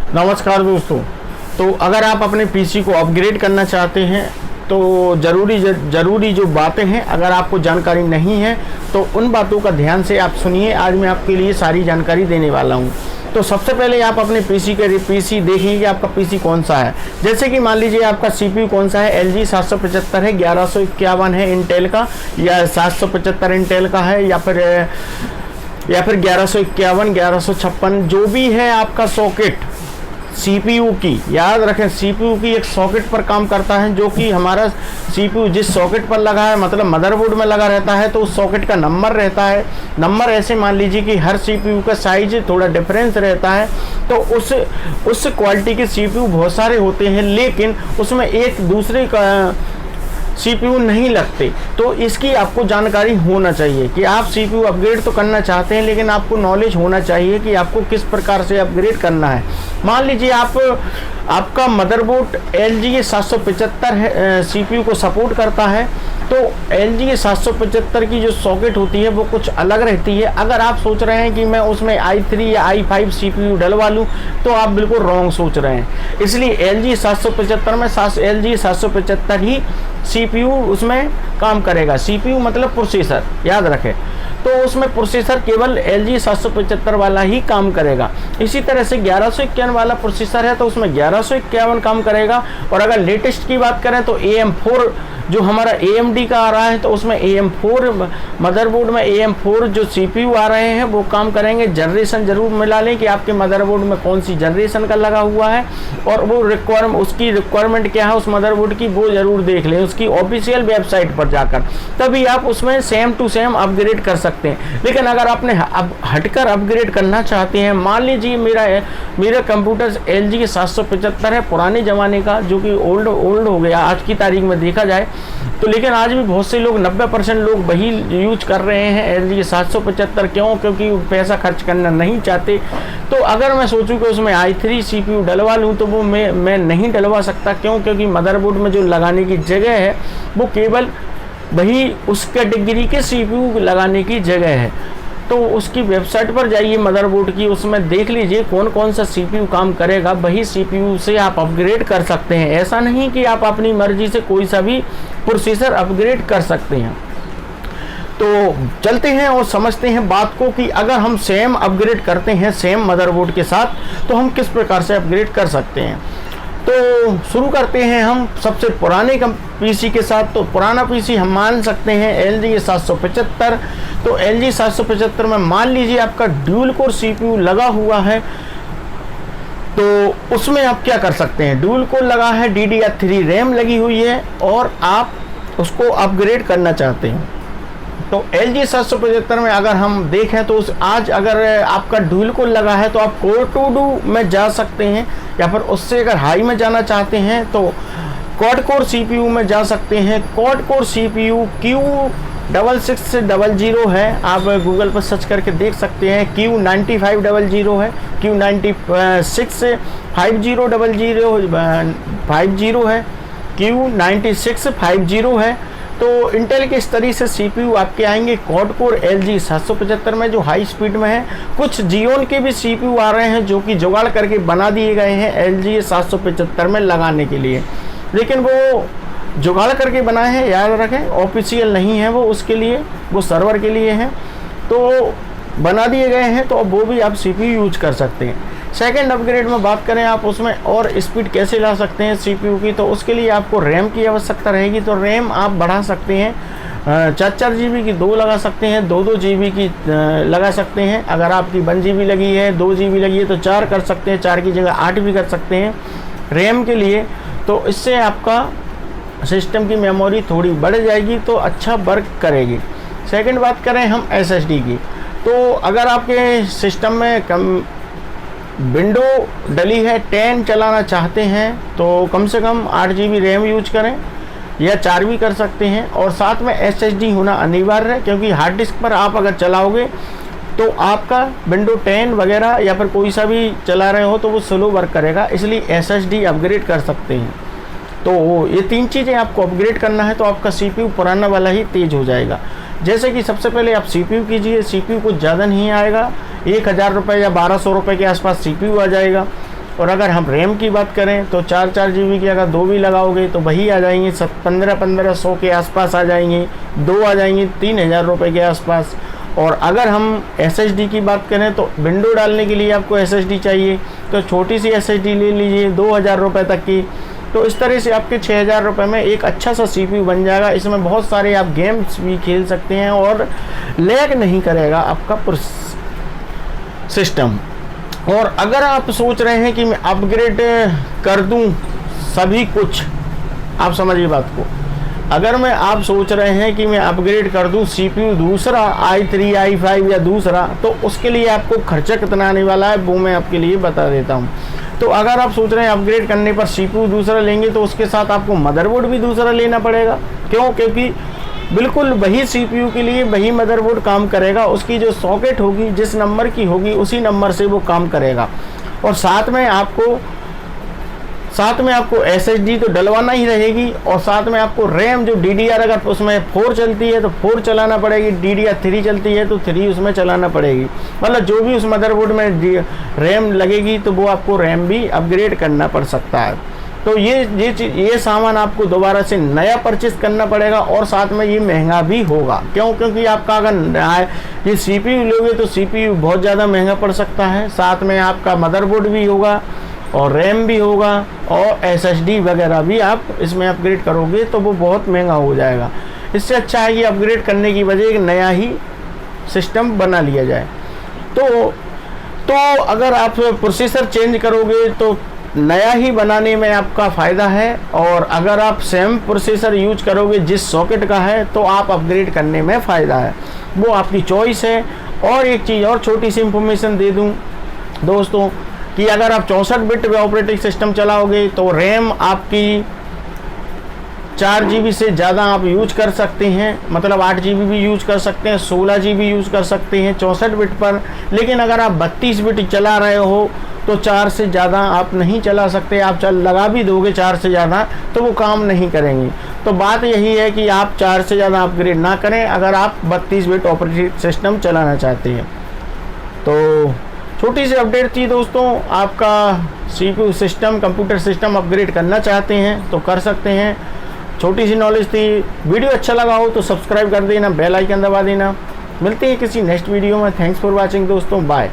नमस्कार दोस्तों। तो अगर आप अपने पीसी को अपग्रेड करना चाहते हैं तो ज़रूरी जो बातें हैं, अगर आपको जानकारी नहीं है तो उन बातों का ध्यान से आप सुनिए। आज मैं आपके लिए सारी जानकारी देने वाला हूं। तो सबसे पहले आप अपने पीसी देखेंगे कि आपका पीसी कौन सा है। जैसे कि मान लीजिए आपका सीपीयू कौन सा है, LG 775 है, 1151 है इंटेल का, या 775 इंटेल का है, या फिर 1151, 1156, जो भी है आपका सॉकेट सीपीयू की। याद रखें, सीपीयू की एक सॉकेट पर काम करता है, जो कि हमारा सीपीयू जिस सॉकेट पर लगा है, मतलब मदरबोर्ड में लगा रहता है, तो उस सॉकेट का नंबर रहता है। नंबर ऐसे मान लीजिए कि हर सीपीयू का साइज थोड़ा डिफरेंस रहता है। तो उस क्वालिटी के सीपीयू बहुत सारे होते हैं, लेकिन उसमें एक दूसरे का सीपीयू नहीं लगते। तो इसकी आपको जानकारी होना चाहिए कि आप सीपीयू अपग्रेड तो करना चाहते हैं, लेकिन आपको नॉलेज होना चाहिए कि आपको किस प्रकार से अपग्रेड करना है। मान लीजिए आपका मदरबोर्ड LG 775 सीपीयू को सपोर्ट करता है, तो LG 775 की जो सॉकेट होती है वो कुछ अलग रहती है। अगर आप सोच रहे हैं कि मैं उसमें i3 या i5 सीपीयू डलवा लूँ, तो आप बिल्कुल रॉन्ग सोच रहे हैं। इसलिए LG 775 में LG 775 ही सीपीयू उसमें काम करेगा। सीपीयू मतलब प्रोसेसर, याद रखें। तो उसमें प्रोसेसर केवल LG 775 वाला ही काम करेगा। इसी तरह से 1151 वाला प्रोसेसर है तो उसमें 1151 काम करेगा। और अगर लेटेस्ट की बात करें तो AM4 जो हमारा AMD का आ रहा है, तो उसमें AM4 मदरबोर्ड में AM4 जो सीपीयू आ रहे हैं वो काम करेंगे। जनरेशन जरूर मिला लें कि आपके मदरबोर्ड में कौन सी जनरेशन का लगा हुआ है, और वो उसकी रिक्वायरमेंट क्या है उस मदरबोर्ड की, वो जरूर देख लें उसकी ऑफिशियल वेबसाइट पर जाकर, तभी आप उसमें सेम टू सेम अपग्रेड कर सकते हैं। लेकिन अगर आपने हटकर अपग्रेड करना चाहते हैं, मान लीजिए मेरा कंप्यूटर LG 775 है, पुराने ज़माने का, जो कि ओल्ड हो गया आज की तारीख में देखा जाए तो, लेकिन आज भी बहुत से लोग 90% लोग वही यूज कर रहे हैं LG 775। क्यों? क्योंकि पैसा खर्च करना नहीं चाहते। तो अगर मैं सोचूं कि उसमें i3 सीपीयू डलवा लूं, तो वो मैं नहीं डलवा सकता। क्यों? क्योंकि मदरबोर्ड में जो लगाने की जगह है वो केवल वही उस कैटेगरी के सीपीयू लगाने की जगह है। तो उसकी वेबसाइट पर जाइए मदरबोर्ड की, उसमें देख लीजिए कौन कौन सा सीपीयू काम करेगा, वही सीपीयू से आप अपग्रेड कर सकते हैं। ऐसा नहीं कि आप अपनी मर्जी से कोई सा भी प्रोसेसर अपग्रेड कर सकते हैं। तो चलते हैं और समझते हैं बात को कि अगर हम सेम अपग्रेड करते हैं सेम मदरबोर्ड के साथ, तो हम किस प्रकार से अपग्रेड कर सकते हैं। तो शुरू करते हैं हम सबसे पुराने पीसी के साथ। तो पुराना पीसी हम मान सकते हैं LG 775। तो LG 775 में मान लीजिए आपका ड्यूल कोर सीपीयू लगा हुआ है, तो उसमें आप क्या कर सकते हैं। ड्यूल कोर लगा है, DDR3 रैम लगी हुई है, और आप उसको अपग्रेड करना चाहते हैं। तो LG 775 में अगर हम देखें तो आज अगर आपका ड्यूल कोर लगा है तो आप कोर 2 में जा सकते हैं, या फिर उससे अगर हाई में जाना चाहते हैं तो क्वाड कोर सीपीयू में जा सकते हैं। क्वाड कोर सीपीयू Q6600 है, आप गूगल पर सर्च करके देख सकते हैं। Q9500 है, Q9650 है, Q9650 है। तो इंटेल के इस तरीके से सीपीयू आपके आएंगे क्वाड कोर LG 775 में, जो हाई स्पीड में है। कुछ जियोन के भी सीपीयू आ रहे हैं जो कि जुगाड़ करके बना दिए गए हैं LG 775 में लगाने के लिए, लेकिन वो जुगाड़ करके बनाए हैं, याद रखें, ऑफिशियल नहीं है वो, उसके लिए वो सर्वर के लिए है। तो बना दिए गए हैं, तो अब वो भी आप सीपीयू यूज कर सकते हैं। सेकंड अपग्रेड में बात करें आप उसमें और स्पीड कैसे ला सकते हैं सीपीयू की, तो उसके लिए आपको रैम की आवश्यकता रहेगी। तो रैम आप बढ़ा सकते हैं, 4 GB की 2 लगा सकते हैं, 2 GB की लगा सकते हैं। अगर आपकी 1 GB लगी है, 2 GB लगी है, तो 4 कर सकते हैं, 4 की जगह 8 भी कर सकते हैं रैम के लिए। तो इससे आपका सिस्टम की मेमोरी थोड़ी बढ़ जाएगी, तो अच्छा वर्क करेगी। सेकंड बात करें हम SSD की, तो अगर आपके सिस्टम में विंडो डली है 10 चलाना चाहते हैं, तो कम से कम 8 GB रैम यूज करें, या 4 भी कर सकते हैं। और साथ में SSD होना अनिवार्य है, क्योंकि हार्ड डिस्क पर आप अगर चलाओगे तो आपका विंडो 10 वगैरह या फिर कोई सा भी चला रहे हो तो वो स्लो वर्क करेगा, इसलिए SSD अपग्रेड कर सकते हैं। तो ये 3 चीज़ें आपको अपग्रेड करना है, तो आपका CPU पुराना वाला ही तेज़ हो जाएगा। जैसे कि सबसे पहले आप CPU कीजिए, CPU कुछ ज़्यादा नहीं आएगा, 1000 रुपये या 1200 रुपये के आसपास CPU आ जाएगा। और अगर हम रैम की बात करें तो 4 GB की अगर 2 भी लगाओगे तो वही आ जाएंगे 1500 के आसपास आ जाएंगे, 2 आ जाएंगे 3000 रुपये के आसपास। और अगर हम SSD की बात करें तो विंडो डालने के लिए आपको SSD चाहिए, तो छोटी सी SSD ले लीजिए 2000 रुपये तक की। तो इस तरह से आपके 6000 रुपये में एक अच्छा सा CPU बन जाएगा। इसमें बहुत सारे आप गेम्स भी खेल सकते हैं और लैग नहीं करेगा आपका सिस्टम। और अगर आप सोच रहे हैं कि मैं अपग्रेड कर दूं सभी कुछ, आप समझिए बात को, अगर आप सोच रहे हैं कि मैं अपग्रेड कर दूं CPU दूसरा i3 i5 या दूसरा, तो उसके लिए आपको खर्चा कितना आने वाला है वो मैं आपके लिए बता देता हूं। तो अगर आप सोच रहे हैं अपग्रेड करने पर CPU दूसरा लेंगे तो उसके साथ आपको मदरबोर्ड भी दूसरा लेना पड़ेगा। क्यों? क्योंकि बिल्कुल वही CPU के लिए वही मदरबोर्ड काम करेगा, उसकी जो सॉकेट होगी जिस नंबर की होगी उसी नंबर से वो काम करेगा। और साथ में आपको SSD तो डलवाना ही रहेगी, और साथ में आपको रैम जो DDR अगर उसमें 4 चलती है तो 4 चलाना पड़ेगी, DDR 3 चलती है तो 3 उसमें चलाना पड़ेगी। मतलब जो भी उस मदरबोर्ड में रैम लगेगी तो वो आपको रैम भी अपग्रेड करना पड़ सकता है। तो ये सामान आपको दोबारा से नया परचेस करना पड़ेगा, और साथ में ये महंगा भी होगा। क्यों? क्योंकि आपका अगर ये CPU लोगे तो CPU बहुत ज़्यादा महंगा पड़ सकता है, साथ में आपका मदरबोर्ड भी होगा और रैम भी होगा और SSD वगैरह भी आप इसमें अपग्रेड करोगे तो वो बहुत महंगा हो जाएगा। इससे अच्छा है कि अपग्रेड करने की वजह एक नया ही सिस्टम बना लिया जाए। तो अगर आप प्रोसेसर चेंज करोगे तो नया ही बनाने में आपका फ़ायदा है, और अगर आप सेम प्रोसेसर यूज करोगे जिस सॉकेट का है तो आप अपग्रेड करने में फ़ायदा है, वो आपकी चॉइस है। और एक चीज़ और छोटी सी इंफॉर्मेशन दे दूं दोस्तों कि अगर आप 64 बिट ऑपरेटिंग सिस्टम चलाओगे तो रैम आपकी 4 GB से ज़्यादा आप यूज कर सकते हैं, मतलब 8 GB भी यूज कर सकते हैं, 16 GB यूज कर सकते हैं 64 बिट पर। लेकिन अगर आप 32 बिट चला रहे हो तो 4 से ज़्यादा आप नहीं चला सकते। आप लगा भी दोगे 4 से ज़्यादा तो वो काम नहीं करेंगी। तो बात यही है कि आप 4 से ज़्यादा अपग्रेड ना करें अगर आप 32 बिट ऑपरेटिंग सिस्टम चलाना चाहते हैं। तो छोटी सी अपडेट थी दोस्तों, आपका CPU system, computer system upgrade करना चाहते हैं तो कर सकते हैं। छोटी सी नॉलेज थी। वीडियो अच्छा लगा हो तो सब्सक्राइब कर देना, बेल आइकन दबा देना। मिलते हैं किसी नेक्स्ट वीडियो में। थैंक्स फॉर वॉचिंग दोस्तों, बाय।